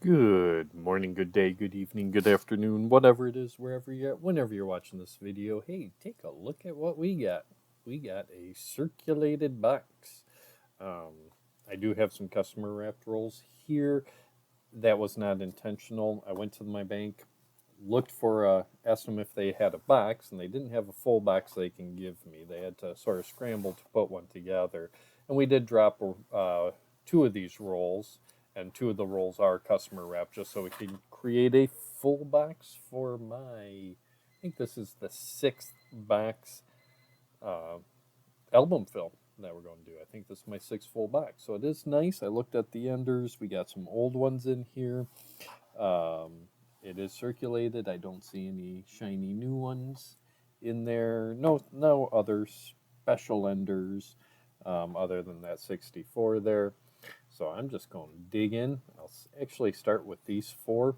Good morning, good day, good evening, good afternoon, whatever it is, wherever you're at, whenever you're watching this video. Hey, take a look at what we got. We got a circulated box. I do have some customer wrapped rolls here. That was not intentional. I went to my bank, asked them if they had a box, and they didn't have a full box they can give me. They had to sort of scramble to put one together. And we did drop two of these rolls, and two of the rolls are customer wrap, just so we can create a full box for I think this is the sixth box uh, album film that we're going to do. I think this is my sixth full box. So it is nice. I looked at the enders. We got some old ones in here. It is circulated. I don't see any shiny new ones in there. No other special enders other than that 64 there. So I'm just going to dig in. I'll actually start with these four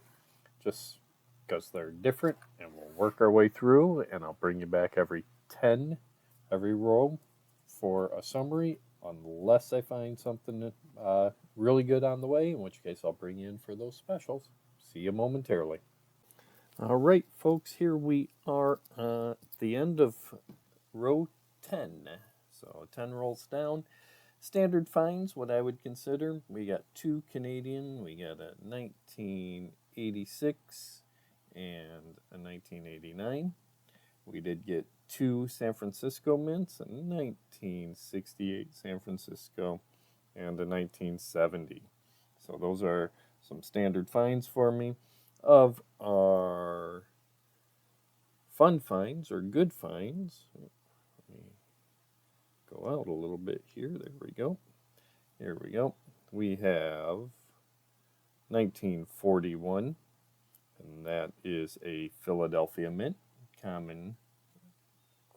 just because they're different, and we'll work our way through, and I'll bring you back every row for a summary, unless I find something really good on the way, in which case I'll bring you in for those specials. See you momentarily. All right, folks, here we are at the end of row 10. So 10 rolls down. Standard finds, what I would consider. We got two Canadian. We got a 1986 and a 1989. We did get two San Francisco mints, a 1968 San Francisco and a 1970. So those are some standard finds for me. Of our fun finds or good finds, let me go out a little bit here. There we go. Here we go. We have 1941, and that is a Philadelphia mint, common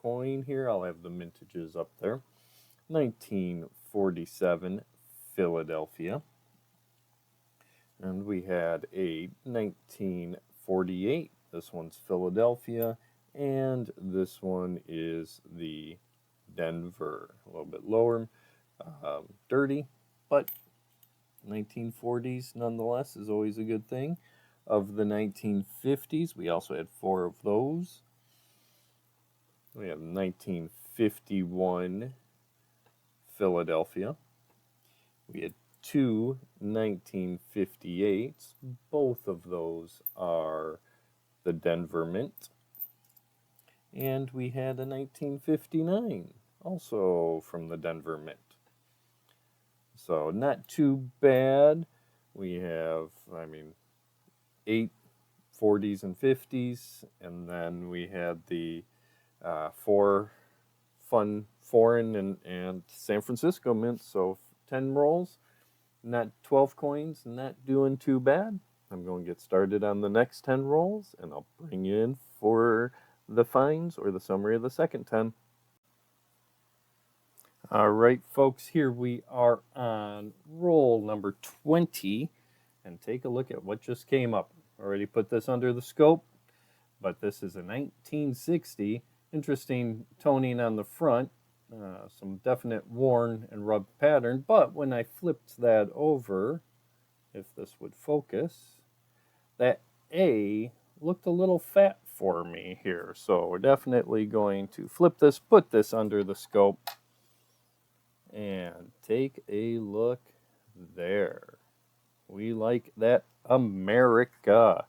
coin here. I'll have the mintages up there. 1947 Philadelphia. And we had a 1948. This one's Philadelphia, and this one is the Denver. A little bit lower, dirty, but 1940s nonetheless is always a good thing. Of the 1950s, we also had four of those. We have 1951 Philadelphia. We had two 1958s. Both of those are the Denver Mint. And we had a 1959, also from the Denver Mint. So not too bad. We have, 8 40s and 50s, and then we had the four fun foreign and San Francisco mints. So 10 rolls, not 12 coins, not doing too bad. I'm going to get started on the next 10 rolls, and I'll bring you in for the finds or the summary of the second 10. All right, folks, here we are on roll number 20, and take a look at what just came up. Already put this under the scope, but this is a 1960. Interesting toning on the front, some definite worn and rubbed pattern, but when I flipped that over, if this would focus, that A looked a little fat for me here. So we're definitely going to flip this, put this under the scope, and take a look there. We like that America.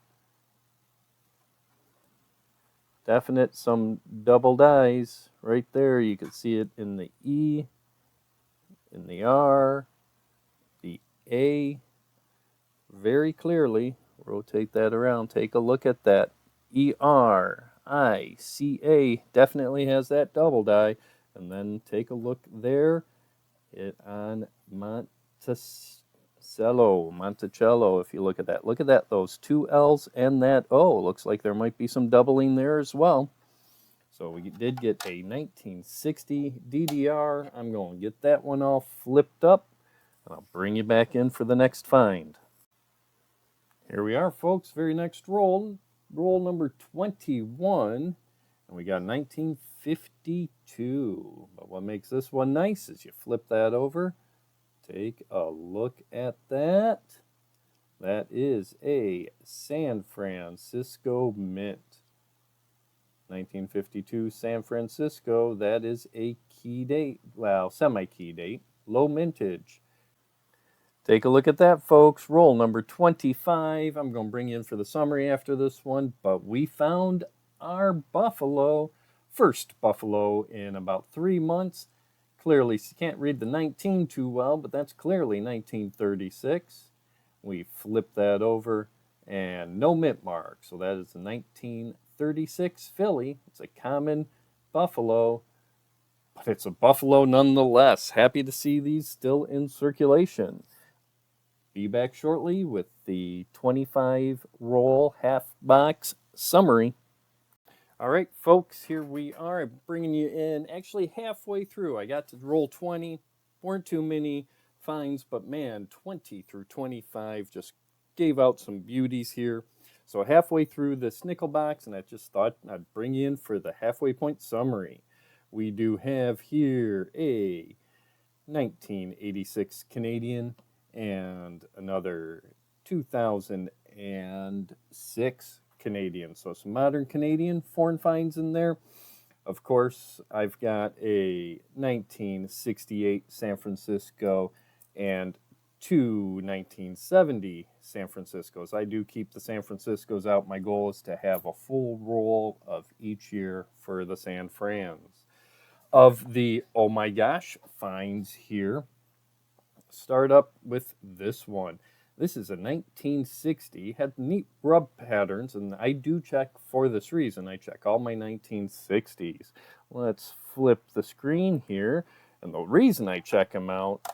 Definite some double dies right there. You can see it in the E, in the R, the A, very clearly. Rotate that around. Take a look at that. ERICA definitely has that double die. And then take a look there on Monticello, if you look at that. Look at that, those two L's and that O. Looks like there might be some doubling there as well. So we did get a 1960 DDR. I'm going to get that one all flipped up, and I'll bring you back in for the next find. Here we are, folks. Very next roll. Roll number 21. And we got 1952. But what makes this one nice is you flip that over. Take a look at that. That is a San Francisco Mint. 1952 San Francisco. That is a key date. Well, semi-key date. Low mintage. Take a look at that, folks. Roll number 25. I'm going to bring you in for the summary after this one, but we found our buffalo. First buffalo in about 3 months. Clearly, you can't read the 19 too well, but that's clearly 1936. We flip that over, and no mint mark. So that is the 1936 filly. It's a common buffalo, but it's a buffalo nonetheless. Happy to see these still in circulation. Be back shortly with the 25 roll half box summary. All right, folks, here we are bringing you in actually halfway through. I got to roll 20. Weren't too many finds, but man, 20 through 25 just gave out some beauties here. So halfway through this nickel box, and I just thought I'd bring you in for the halfway point summary. We do have here a 1986 Canadian and another 2006 Canadian. So some modern Canadian foreign finds in there. Of course, I've got a 1968 San Francisco and two 1970 San Franciscos. I do keep the San Franciscos out. My goal is to have a full roll of each year for the San Frans. Of the, oh my gosh, finds here, start up with this one. This is a 1960, had neat rub patterns, and I do check for this reason. I check all my 1960s. Let's flip the screen here, and the reason I check them out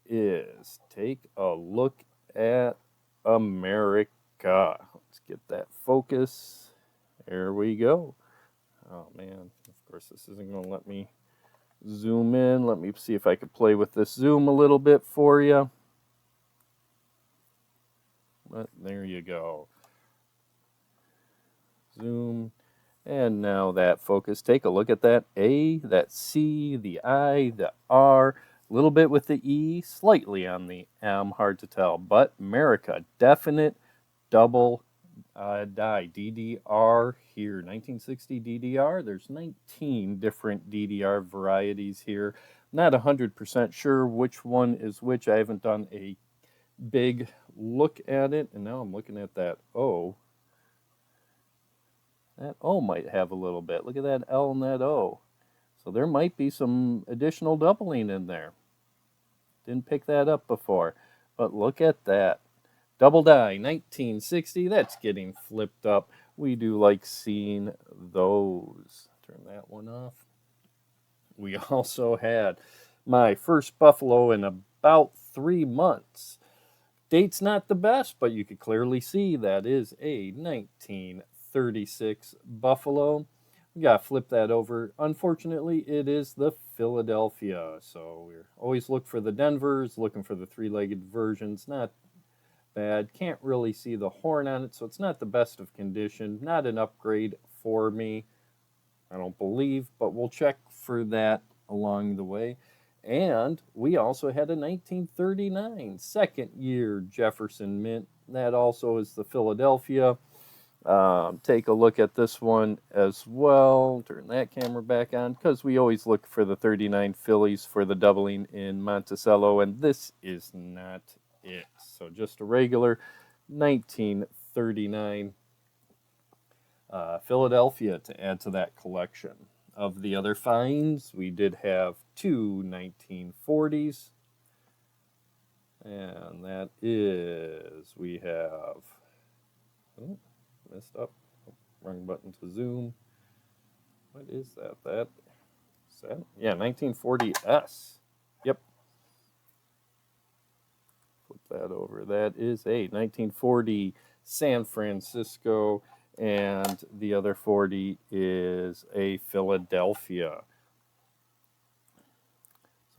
is take a look at America. Let's get that focus. There we go. Oh man, of course this isn't going to let me zoom in. Let me see if I can play with this zoom a little bit for you. But there you go. Zoom. And now that focus. Take a look at that A, that C, the I, the R. A little bit with the E, slightly on the M, hard to tell. But America, definite double die. DDR here, 1960 DDR. There's 19 different DDR varieties here. Not 100% sure which one is which. I haven't done a big look at it, and now I'm looking at that O. That O might have a little bit. Look at that L and that O. So there might be some additional doubling in there. Didn't pick that up before, but look at that. Double die, 1960, that's getting flipped up. We do like seeing those. Turn that one off. We also had my first buffalo in about 3 months. Date's not the best, but you could clearly see that is a 1936 buffalo. We got to flip that over. Unfortunately, it is the Philadelphia. So we're always look for the Denvers, looking for the three-legged versions. Not bad. Can't really see the horn on it, so it's not the best of condition. Not an upgrade for me, I don't believe, but we'll check for that along the way. And we also had a 1939 second year Jefferson Mint. That also is the Philadelphia. Take a look at this one as well. Turn that camera back on, because we always look for the 39 Phillies for the doubling in Monticello, and this is not it. So just a regular 1939 Philadelphia to add to that collection. Of the other finds, we did have two 1940s. And that is, we have, oh, messed up, wrong button to zoom. What is that? That, is that? Yeah, 1940S. Yep. Flip that over. That is a 1940 San Francisco, and the other 40 is a Philadelphia. So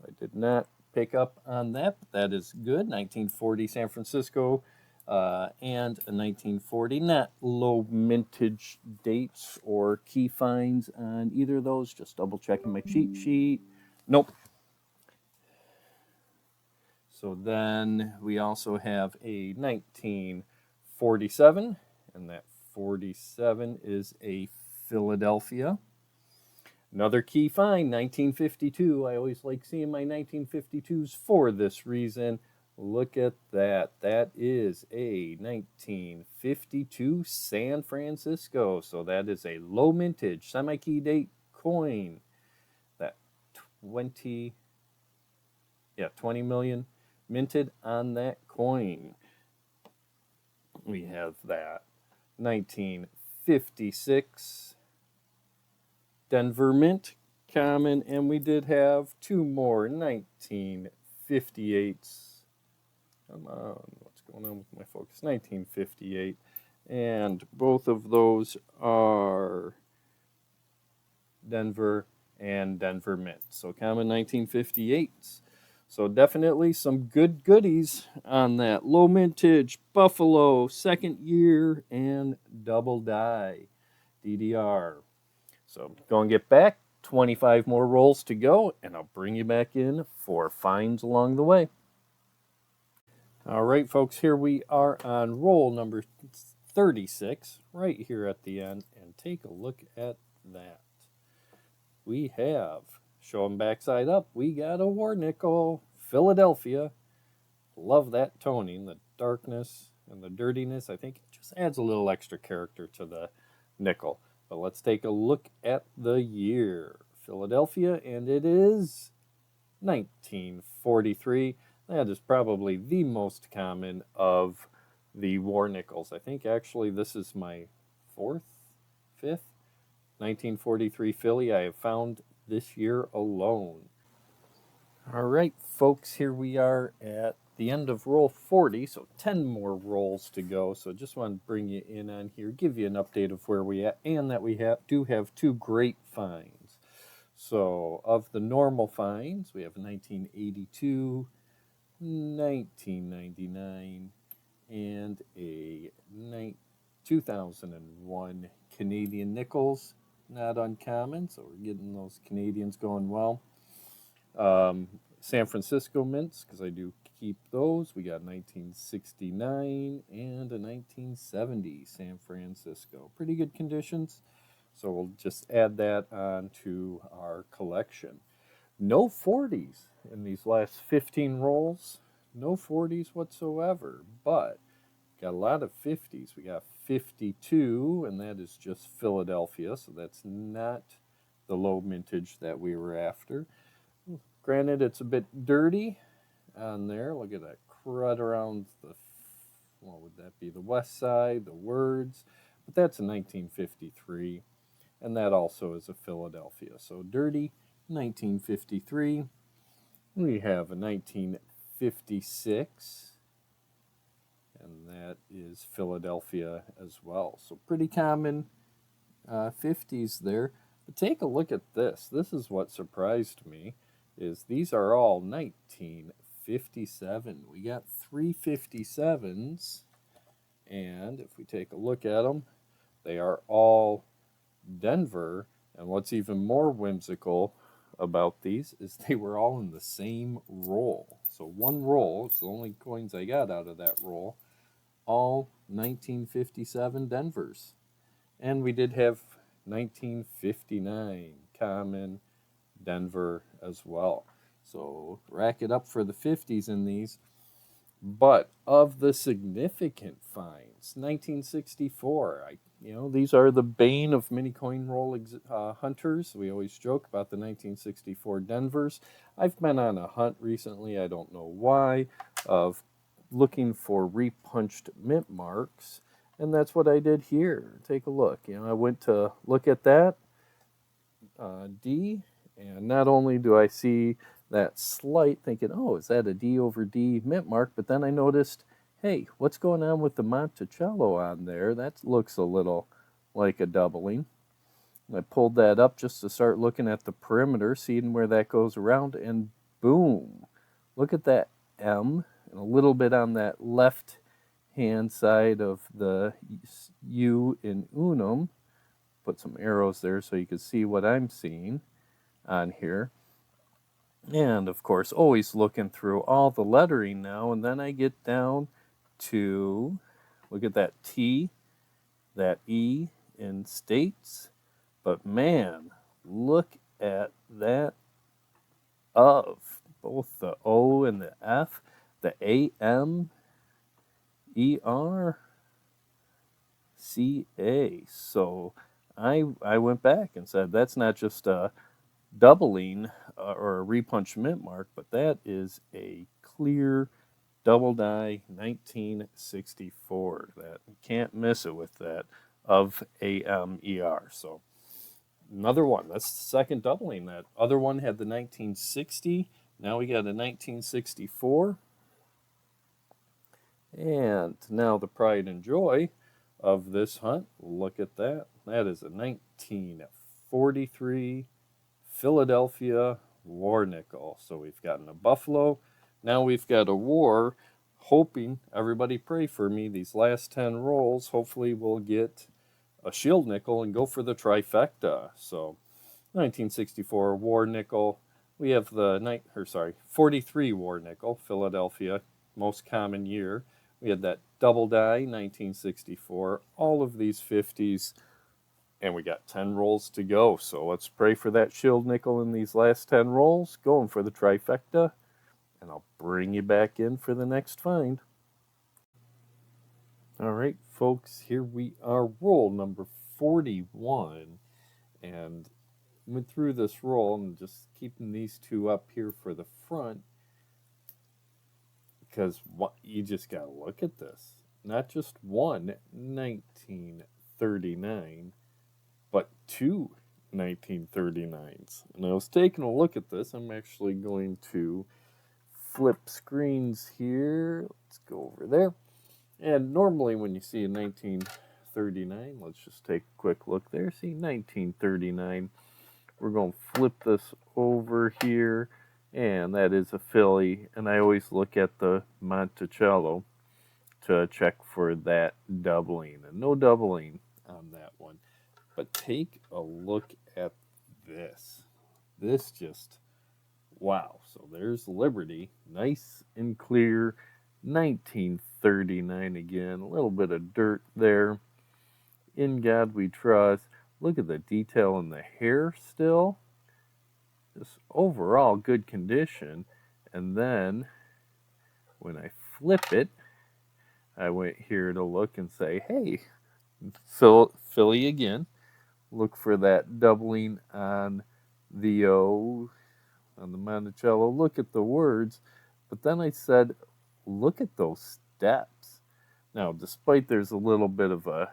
I did not pick up on that, but that is good. 1940 San Francisco and a 1940. Not low mintage dates or key finds on either of those. Just double checking my cheat sheet. Nope. So then we also have a 1947, and that 47 is a Philadelphia. Another key find, 1952. I always like seeing my 1952s for this reason. Look at that. That is a 1952 San Francisco. So that is a low mintage, semi-key date coin. That 20 million minted on that coin. We have that 1956 Denver Mint common, and we did have two more 1958s. Come on, what's going on with my focus? 1958, and both of those are Denver and Denver Mint. So common 1958s. So definitely some good goodies on that low mintage Buffalo second year and double die DDR. So go and get back. 25 more rolls to go, and I'll bring you back in for finds along the way. All right, folks, here we are on roll number 36, right here at the end, and take a look at that. We have, show them backside up, we got a war nickel, Philadelphia. Love that toning, the darkness and the dirtiness. I think it just adds a little extra character to the nickel. But let's take a look at the year. Philadelphia, and it is 1943. That is probably the most common of the war nickels. I think actually this is my fifth 1943 Philly I have found this year alone. All right, folks, here we are at the end of roll 40, so 10 more rolls to go. So just want to bring you in on here, give you an update of where we at, and that we do have two great finds. So of the normal finds, we have 1982, 1999, and a 2001 Canadian nickels. Not uncommon, so we're getting those Canadians going well. San Francisco mints, because I do keep those. We got 1969 and a 1970 San Francisco. Pretty good conditions, so we'll just add that on to our collection. No 40s in these last 15 rolls. No 40s whatsoever, but got a lot of 50s. We got 52, and that is just Philadelphia, so that's not the low mintage that we were after. Granted, it's a bit dirty on there. Look at that crud around the, what would that be, the west side, the words. But that's a 1953, and that also is a Philadelphia. So dirty, 1953. We have a 1956, and that is Philadelphia as well. So pretty common 50s there. But take a look at this. This is what surprised me, is these are all 1957. We got 3 57s, and if we take a look at them, they are all Denver. And what's even more whimsical about these is they were all in the same roll. So one roll, it's the only coins I got out of that roll, all 1957 Denvers. And we did have 1959 common Denver as well. So rack it up for the 50s in these. But of the significant finds, 1964, these are the bane of mini coin roll hunters. We always joke about the 1964 Denvers. I've been on a hunt recently, I don't know why, of looking for repunched mint marks, and that's what I did here. Take a look. I went to look at that D, and not only do I see that slight, thinking, oh, is that a D over D mint mark? But then I noticed, hey, what's going on with the Monticello on there? That looks a little like a doubling. I pulled that up just to start looking at the perimeter, seeing where that goes around, and boom, look at that M, and a little bit on that left hand side of the U in unum. Put some arrows there so you can see what I'm seeing on here. And of course, always looking through all the lettering now, and then I get down to, look at that T, that E in states. But man, look at that of, both the O and the F, the A-M, E-R, C-A. So I went back and said, that's not just a doubling or a repunch mint mark, but that is a clear double die 1964. That you can't miss it with that of AMER. So another one. That's the second doubling. That other one had the 1960. Now we got a 1964. And now the pride and joy of this hunt. Look at that. That is a 1943 Philadelphia war nickel. So we've gotten a buffalo. Now we've got a war. Hoping, everybody pray for me, these last 10 rolls, hopefully we'll get a shield nickel and go for the trifecta. So 1964 war nickel. We have the 43 war nickel, Philadelphia, most common year. We had that double die, 1964. All of these 50s, and we got 10 rolls to go. So let's pray for that shield nickel in these last 10 rolls. Going for the trifecta, and I'll bring you back in for the next find. All right, folks, here we are, roll number 41. And went through this roll and just keeping these two up here for the front, because you just got to look at this. Not just one 1939, but two 1939s. And I was taking a look at this. I'm actually going to flip screens here. Let's go over there. And normally when you see a 1939, let's just take a quick look there. See, 1939. We're going to flip this over here, and that is a Philly. And I always look at the Monticello to check for that doubling. And no doubling on that one. But take a look at this. This just, wow. So there's Liberty. Nice and clear. 1939 again. A little bit of dirt there. In God we trust. Look at the detail in the hair still. Just overall good condition. And then when I flip it, I went here to look and say, hey, Philly again. Look for that doubling on the O, on the Monticello. Look at the words. But then I said, look at those steps. Now, despite there's a little bit of a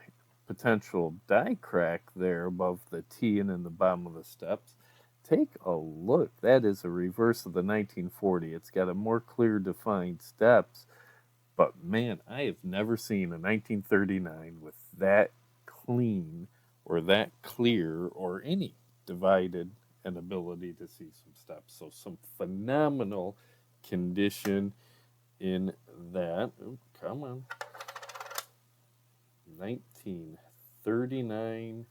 potential die crack there above the T and in the bottom of the steps, take a look. That is a reverse of the 1940. It's got a more clear defined steps. But man, I have never seen a 1939 with that clean or that clear or any divided and ability to see some steps. So some phenomenal condition in that. Ooh, come on. 1939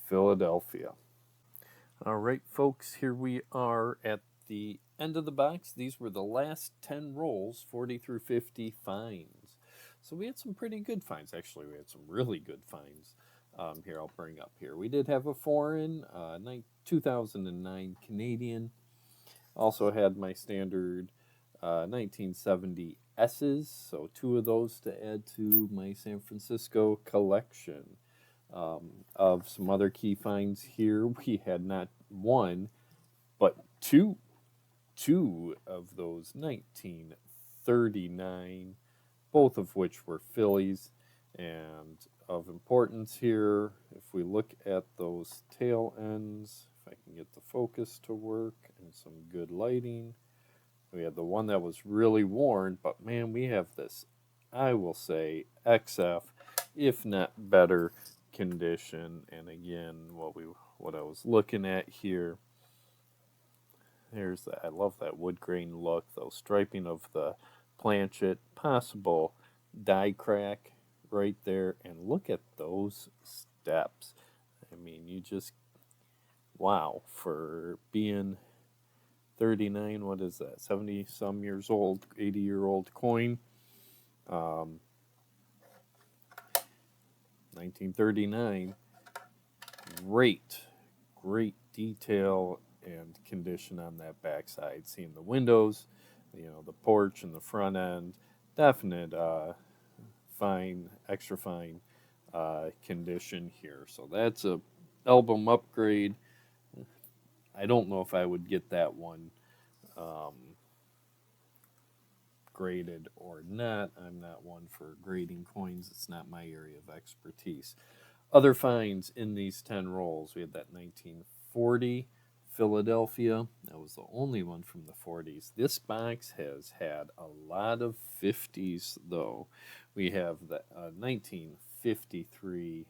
Philadelphia. All right, folks, here we are at the end of the box. These were the last 10 rolls, 40 through 50 finds. So we had some pretty good finds. Actually, we had some really good finds. Here, I'll bring up here. We did have a foreign, 2009 Canadian. Also had my standard 1970 S's, so two of those to add to my San Francisco collection. Of some other key finds here, we had not one, but two of those 1939, both of which were Phillies. And of importance here, if we look at those tail ends, if I can get the focus to work and some good lighting, we had the one that was really worn, but man, we have this, I will say, XF, if not better condition. And again, what I was looking at here, there's that. I love that wood grain look, those striping of the planchet, possible die crack right there, and look at those steps. I mean, Wow, for being 39, what is that, 70 some years old, 80-year-old coin. 1939. Great, great detail and condition on that backside. Seeing the windows, the porch and the front end. Definite fine, extra fine condition here. So that's a album upgrade. I don't know if I would get that one um, graded or not. I'm not one for grading coins. It's not my area of expertise. Other finds in these 10 rolls. We had that 1940 Philadelphia. That was the only one from the 40s. This box has had a lot of 50s, though. We have the 1953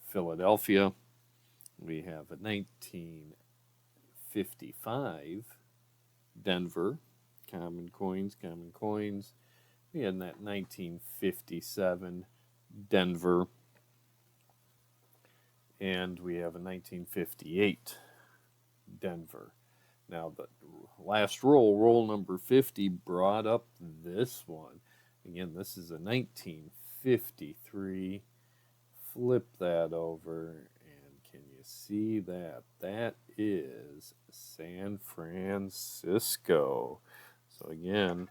Philadelphia. We have a 1955 Denver. Common coins, common coins. We had that 1957 Denver. And we have a 1958 Denver. Now, the last roll number 50, brought up this one. Again, this is a 1953. Flip that over, and can you see that? That is San Francisco. So again,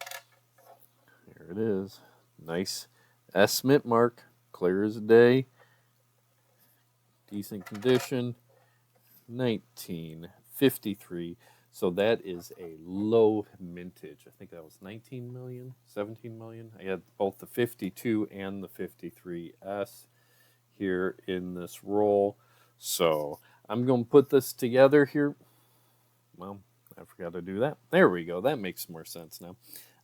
here it is. Nice S mint mark, clear as a day. Decent condition. 1953. So that is a low mintage. I think that was 19 million, 17 million. I had both the 52 and the 53S here in this roll. So I'm going to put this together here. Well, I forgot to do that. There we go. That makes more sense now.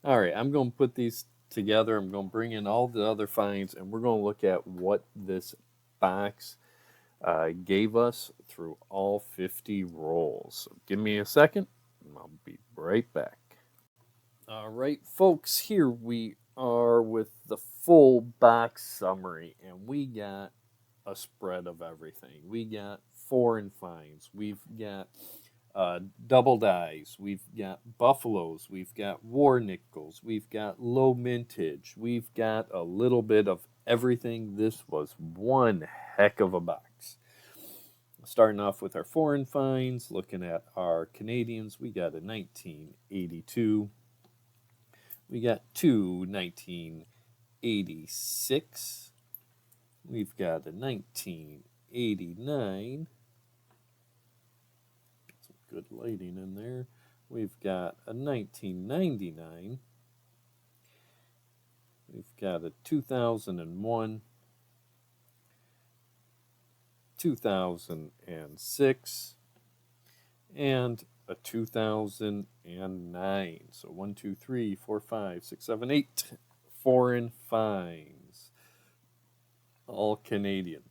All right, I'm going to put these together. I'm going to bring in all the other finds, and we're going to look at what this box gave us through all 50 rolls. So give me a second, and I'll be right back. All right, folks, here we are with the full box summary, and we got a spread of everything. We got foreign finds, we've got double dies, we've got buffaloes, we've got war nickels, we've got low mintage, we've got a little bit of everything. This was one heck of a box. Starting off with our foreign finds, looking at our Canadians, we got a 1982. We got two 1986. We've got a 1989. Some good lighting in there. We've got a 1999. We've got a 2001. 2006, and a 2009. So 1, 2, 3, 4, 5, 6, 7, 8 foreign finds, all Canadian.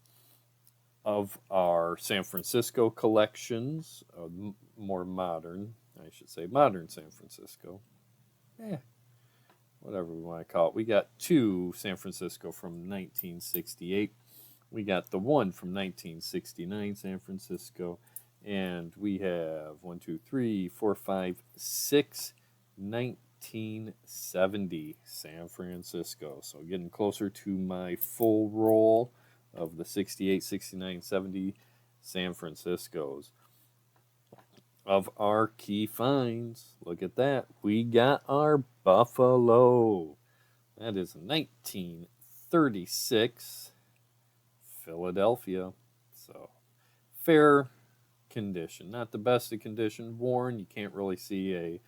Of our San Francisco collections, more modern, I should say, modern San Francisco. Whatever we want to call it. We got two San Francisco from 1968. We got the one from 1969 San Francisco, and we have 1, 2, 3, 4, 5, 6 1970 San Francisco. So getting closer to my full roll of the 68, 69, 70 San Franciscos. Of our key finds, look at that. We got our buffalo. That is 1936 Philadelphia. So fair condition, not the best of condition. Worn, you can't really see a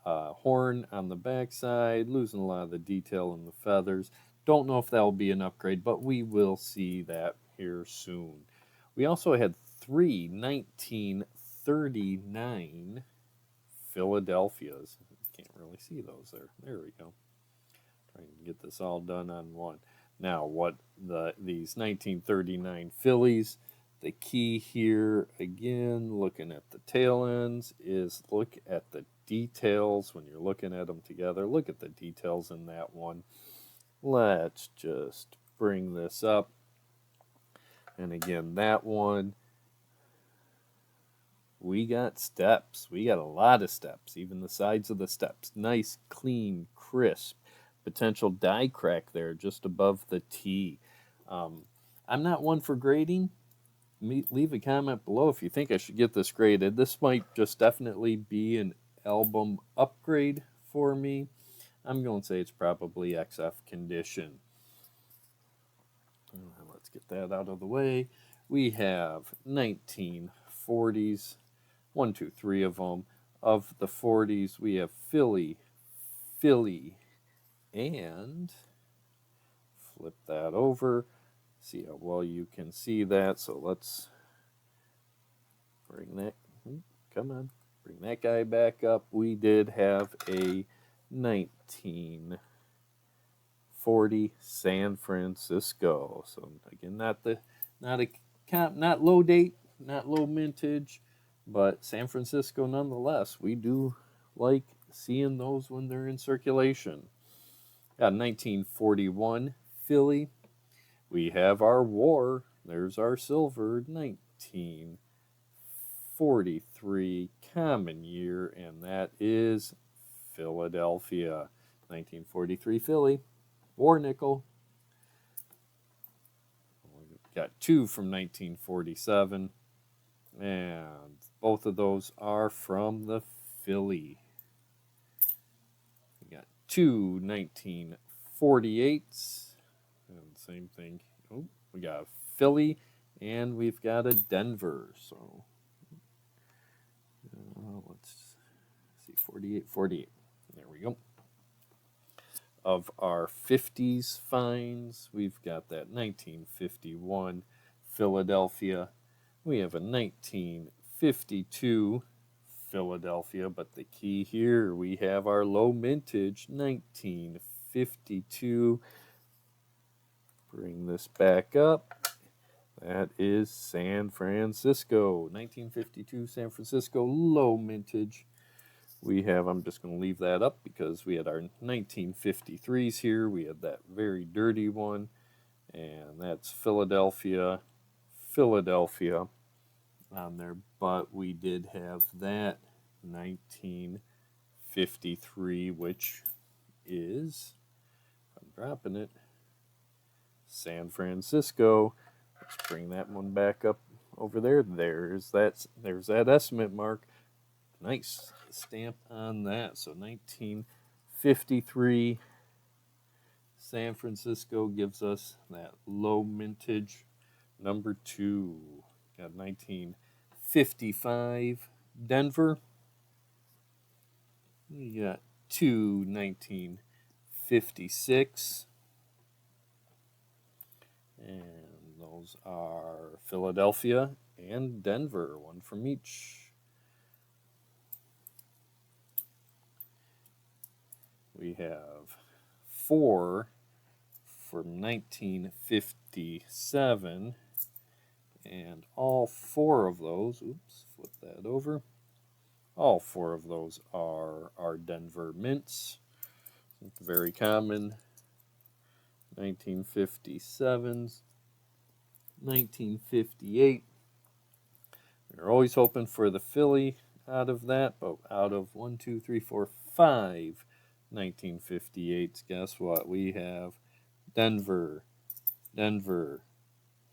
horn on the backside, losing a lot of the detail in the feathers. Don't know if that will be an upgrade, but we will see that here soon. We also had three 1939 Philadelphias. Can't really see those there. There we go. Trying to get this all done on one. Now, what these 1939 Phillies, the key here, again, looking at the tail ends, is look at the details when you're looking at them together. Look at the details in that one. Let's just bring this up. And again, that one, we got steps. We got a lot of steps, even the sides of the steps. Nice, clean, crisp. Potential die crack there just above the T. I'm not one for grading. Leave a comment below if you think I should get this graded. This might just definitely be an album upgrade for me. I'm going to say it's probably XF condition. Let's get that out of the way. We have 1940s, 1, 2, 3 of them. Of the 40s, we have Philly, and flip that over. See how well you can see that. So let's bring that, come on, bring that guy back up. We did have a 1940 San Francisco. So again, not low date, not low mintage, but San Francisco nonetheless. We do like seeing those when they're in circulation. Got 1941 Philly. We have our war. There's our silver. 1943 common year, and that is Philadelphia. 1943 Philly. War nickel. We've got two from 1947, and both of those are from the Philly. We got two 1948s, and same thing. Oh, we got a Philly, and we've got a Denver. So let's see, 48. There we go. Of our 50s finds, we've got that 1951 Philadelphia. We have a 1952 Philadelphia, but the key here, we have our low mintage 1952. Bring this back up. That is San Francisco. 1952 San Francisco low mintage. We have, I'm just going to leave that up because we had our 1953s here. We had that very dirty one, and that's Philadelphia on there. But we did have that 1953, which is, I'm dropping it, San Francisco. Let's bring that one back up over there. There's that estimate mark. Nice stamp on that. So 1953 San Francisco gives us that low mintage number 2. Got 1955 Denver. We got two 1956. And those are Philadelphia and Denver, one from each. We have 4 from 1957, and all 4 of those, oops, flip that over, all 4 of those are our Denver mints. Very common. 1957s, 1958. We're always hoping for the Philly out of that, but out of 1, 2, 3, 4, 5 1958s, guess what? We have Denver, Denver,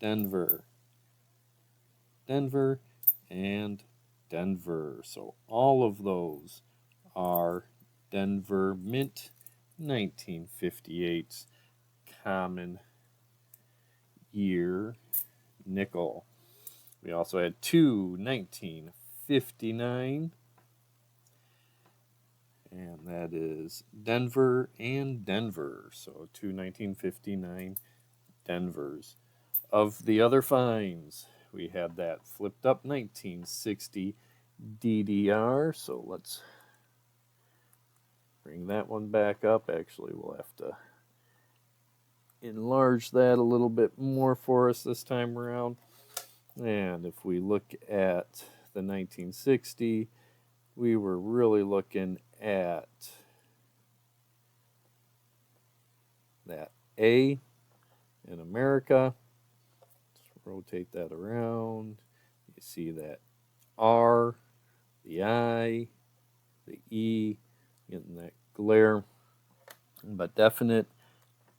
Denver, Denver, and Denver. So all of those are Denver Mint 1958s common year nickel. We also had two 1959, and that is Denver and Denver. So two 1959 Denvers. Of the other finds, we had that flipped up 1960 DDR. So let's bring that one back up. Actually, we'll have to enlarge that a little bit more for us this time around. And if we look at the 1960, we were really looking at that A in America. Let's rotate that around. You see that R, the I, the E, getting that glare, but definite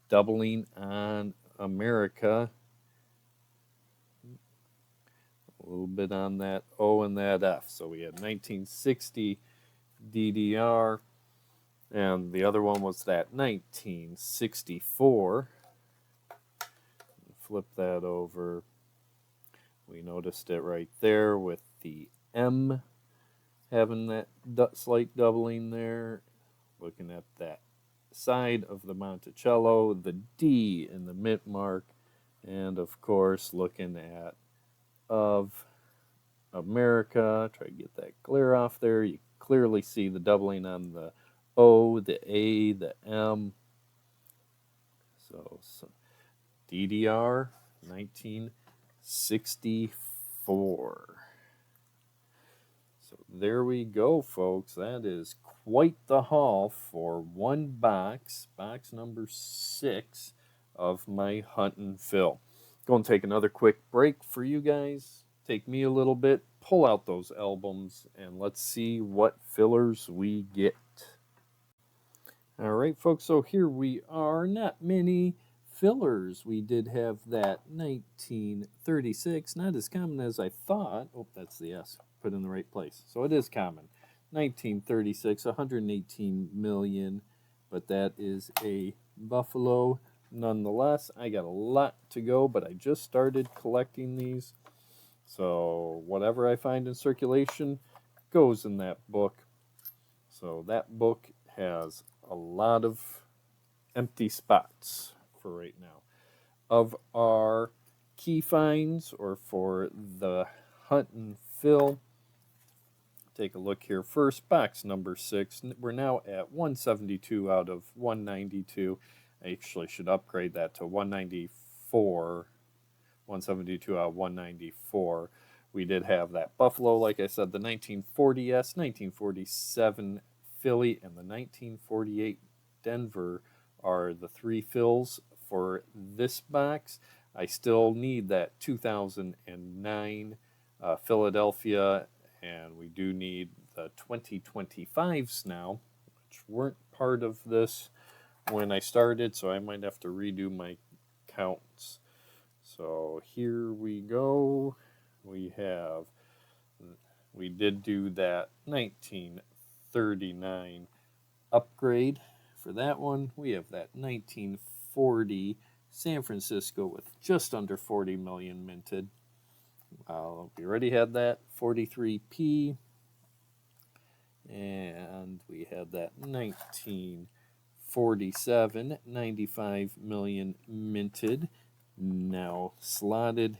doubling on America. A little bit on that O and that F. So we had 1960 DDR, and the other one was that 1964. Flip that over. We noticed it right there with the M having that slight doubling there. Looking at that side of the Monticello, the D in the mint mark, and of course looking at of America. Try to get that glare off there. You clearly see the doubling on the O, the A, the M. So DDR 1964. So there we go, folks. That is quite the haul for one box number 6 of my Hunt and Fill. Going to take another quick break for you guys. Take me a little bit, pull out those albums, and let's see what fillers we get. All right, folks, so here we are. Not many fillers. We did have that 1936, not as common as I thought. Oh, that's the S, put in the right place. So it is common. 1936, 118 million, but that is a Buffalo nonetheless. I got a lot to go, but I just started collecting these. So whatever I find in circulation goes in that book. So that book has a lot of empty spots for right now. Of our key finds, or for the Hunt and Fill, take a look here. First, box number 6. We're now at 172 out of 192. I actually should upgrade that to 194. 172 out of 194. We did have that Buffalo, like I said, the 1940S, 1947 Philly, and the 1948 Denver are the 3 fills for this box. I still need that 2009 Philadelphia, and we do need the 2025s now, which weren't part of this when I started, so I might have to redo my counts. So here we go. We did do that 1939 upgrade for that one. We have that 1940 San Francisco with just under 40 million minted. We already had that 43P, and we had that 1947 95 million minted, now slotted.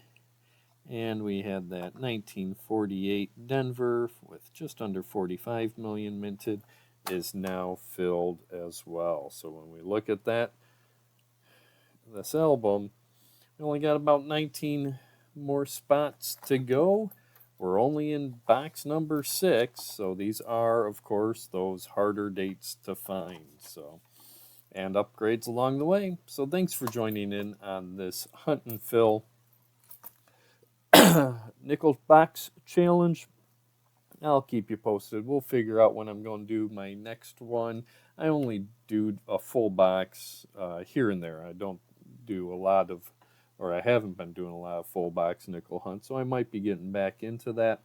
And we had that 1948 Denver with just under 45 million minted, is now filled as well. So when we look at that, this album, we only got about 19 more spots to go. We're only in box number 6, so these are, of course, those harder dates to find. So, and upgrades along the way. So thanks for joining in on this Hunt and Fill nickel box challenge. I'll keep you posted. We'll figure out when I'm going to do my next one. I only do a full box here and there. I don't do a lot of, or I haven't been doing a lot of full box nickel hunts, so I might be getting back into that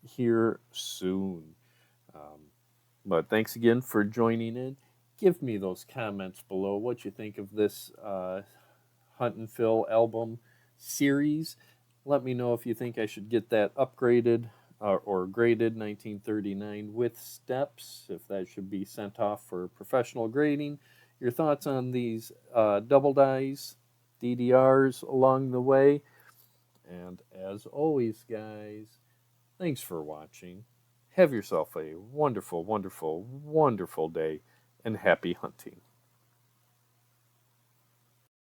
here soon. But thanks again for joining in. Give me those comments below what you think of this Hunt and Fill album series. Let me know if you think I should get that upgraded or graded 1939 with steps, if that should be sent off for professional grading. Your thoughts on these double dies, DDRs along the way. And as always, guys, thanks for watching. Have yourself a wonderful, wonderful, wonderful day, and happy hunting.